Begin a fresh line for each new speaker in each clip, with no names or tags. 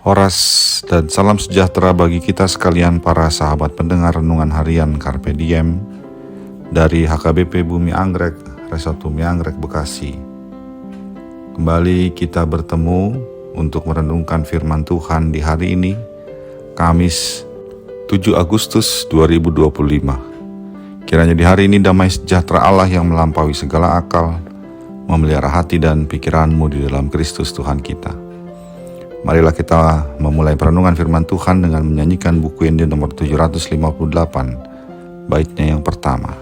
Horas dan salam sejahtera bagi kita sekalian para sahabat pendengar renungan harian Carpe Diem dari HKBP Bumi Anggrek, Resort Bumi Anggrek, Bekasi. Kembali kita bertemu untuk merenungkan firman Tuhan di hari ini, Kamis 7 Agustus 2025. Kiranya di hari ini damai sejahtera Allah yang melampaui segala akal memelihara hati dan pikiranmu di dalam Kristus Tuhan kita. Marilah kita memulai perenungan firman Tuhan dengan menyanyikan buku Injil nomor 758, baitnya yang pertama.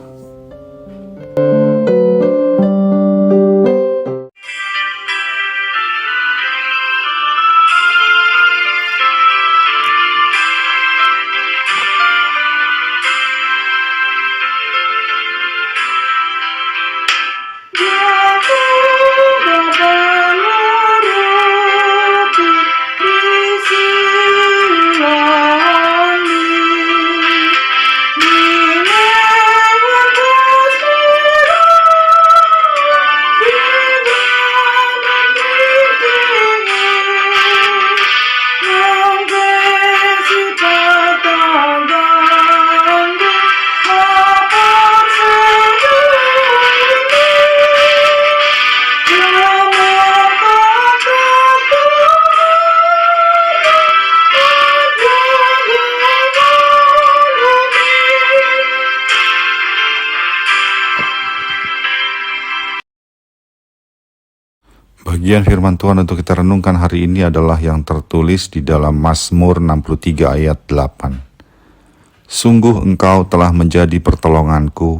Bagian firman Tuhan untuk kita renungkan hari ini adalah yang tertulis di dalam Mazmur 63 ayat 8. Sungguh engkau telah menjadi pertolonganku,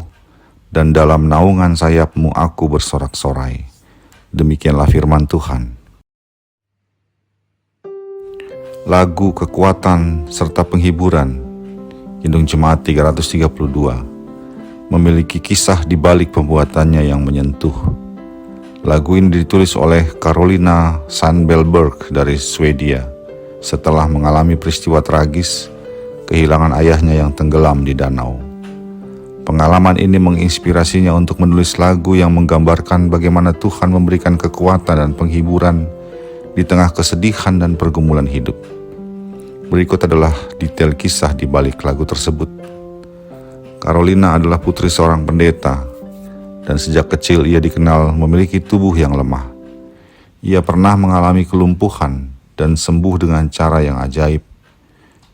dan dalam naungan sayapmu aku bersorak-sorai. Demikianlah firman Tuhan. Lagu kekuatan serta penghiburan, Kidung Jemaat 332, memiliki kisah di balik pembuatannya yang menyentuh. Lagu ini ditulis oleh Carolina Sandberg dari Swedia setelah mengalami peristiwa tragis kehilangan ayahnya yang tenggelam di danau. Pengalaman ini menginspirasinya untuk menulis lagu yang menggambarkan bagaimana Tuhan memberikan kekuatan dan penghiburan di tengah kesedihan dan pergumulan hidup. Berikut adalah detail kisah di balik lagu tersebut. Carolina adalah putri seorang pendeta, dan sejak kecil ia dikenal memiliki tubuh yang lemah. Ia pernah mengalami kelumpuhan dan sembuh dengan cara yang ajaib,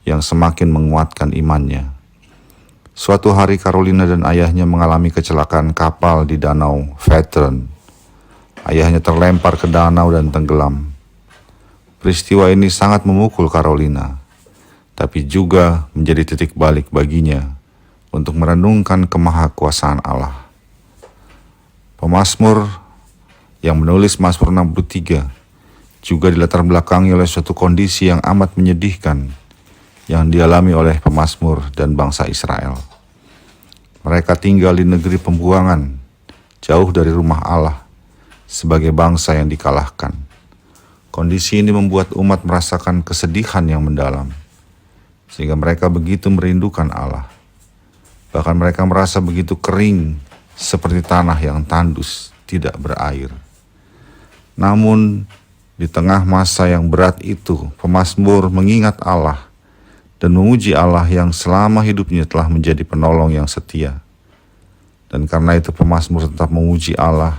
yang semakin menguatkan imannya. Suatu hari Carolina dan ayahnya mengalami kecelakaan kapal di danau Vättern. Ayahnya terlempar ke danau dan tenggelam. Peristiwa ini sangat memukul Carolina, tapi juga menjadi titik balik baginya untuk merenungkan kemahakuasaan Allah. Pemazmur yang menulis Mazmur 63 juga dilatar belakangi oleh suatu kondisi yang amat menyedihkan yang dialami oleh pemazmur dan bangsa Israel. Mereka tinggal di negeri pembuangan, jauh dari rumah Allah, sebagai bangsa yang dikalahkan. Kondisi ini membuat umat merasakan kesedihan yang mendalam, sehingga mereka begitu merindukan Allah. Bahkan mereka merasa begitu kering, seperti tanah yang tandus, tidak berair. Namun, di tengah masa yang berat itu, pemazmur mengingat Allah dan memuji Allah yang selama hidupnya telah menjadi penolong yang setia. Dan karena itu pemazmur tetap memuji Allah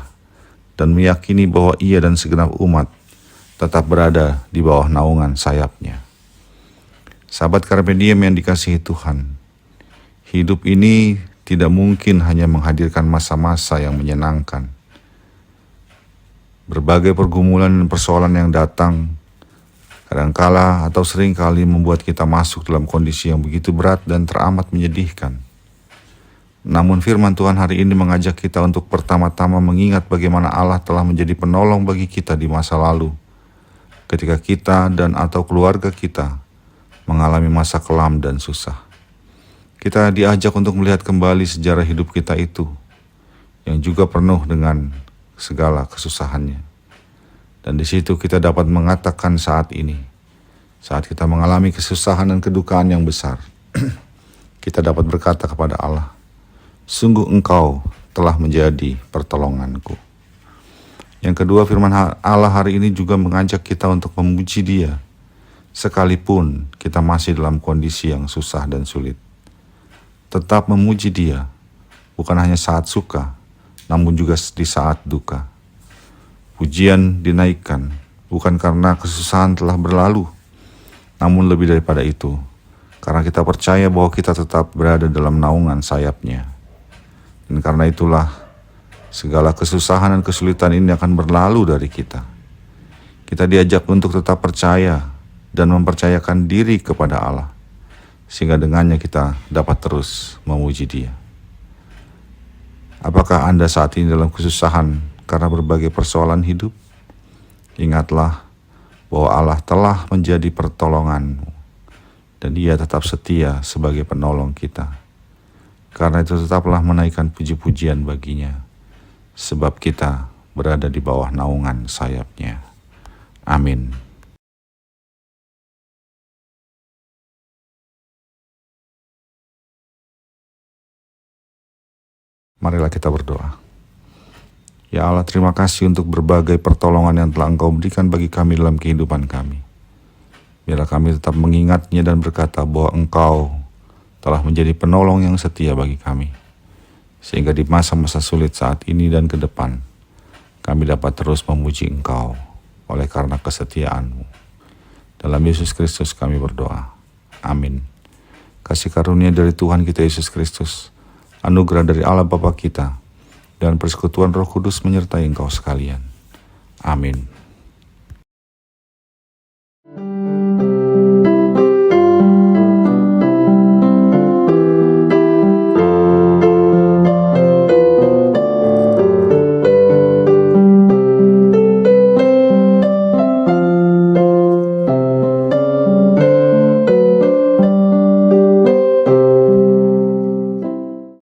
dan meyakini bahwa ia dan segenap umat tetap berada di bawah naungan sayapnya. Sahabat Carpe Diem yang dikasihi Tuhan, hidup ini tidak mungkin hanya menghadirkan masa-masa yang menyenangkan. Berbagai pergumulan dan persoalan yang datang kadangkala atau seringkali membuat kita masuk dalam kondisi yang begitu berat dan teramat menyedihkan. Namun firman Tuhan hari ini mengajak kita untuk pertama-tama mengingat bagaimana Allah telah menjadi penolong bagi kita di masa lalu, ketika kita dan atau keluarga kita mengalami masa kelam dan susah. Kita diajak untuk melihat kembali sejarah hidup kita itu, yang juga penuh dengan segala kesusahannya. Dan di situ kita dapat mengatakan saat ini, saat kita mengalami kesusahan dan kedukaan yang besar, kita dapat berkata kepada Allah, sungguh engkau telah menjadi pertolonganku. Yang kedua, firman Allah hari ini juga mengajak kita untuk memuji Dia, sekalipun kita masih dalam kondisi yang susah dan sulit. Tetap memuji Dia, bukan hanya saat suka, namun juga di saat duka. Pujian dinaikkan, bukan karena kesusahan telah berlalu, namun lebih daripada itu, karena kita percaya bahwa kita tetap berada dalam naungan sayap-Nya. Dan karena itulah, segala kesusahan dan kesulitan ini akan berlalu dari kita. Kita diajak untuk tetap percaya dan mempercayakan diri kepada Allah, sehingga dengannya kita dapat terus memuji Dia. Apakah Anda saat ini dalam kesusahan karena berbagai persoalan hidup? Ingatlah bahwa Allah telah menjadi pertolonganmu dan Dia tetap setia sebagai penolong kita. Karena itu tetaplah menaikkan puji-pujian bagi-Nya, sebab kita berada di bawah naungan sayap-Nya. Amin. Marilah kita berdoa. Ya Allah, terima kasih untuk berbagai pertolongan yang telah Engkau berikan bagi kami dalam kehidupan kami. Biarlah kami tetap mengingatnya dan berkata bahwa Engkau telah menjadi penolong yang setia bagi kami. Sehingga di masa-masa sulit saat ini dan ke depan, kami dapat terus memuji Engkau oleh karena kesetiaan-Mu. Dalam Yesus Kristus kami berdoa. Amin. Kasih karunia dari Tuhan kita Yesus Kristus, anugerah dari Allah Bapa kita, dan persekutuan Roh Kudus menyertai engkau sekalian. Amin.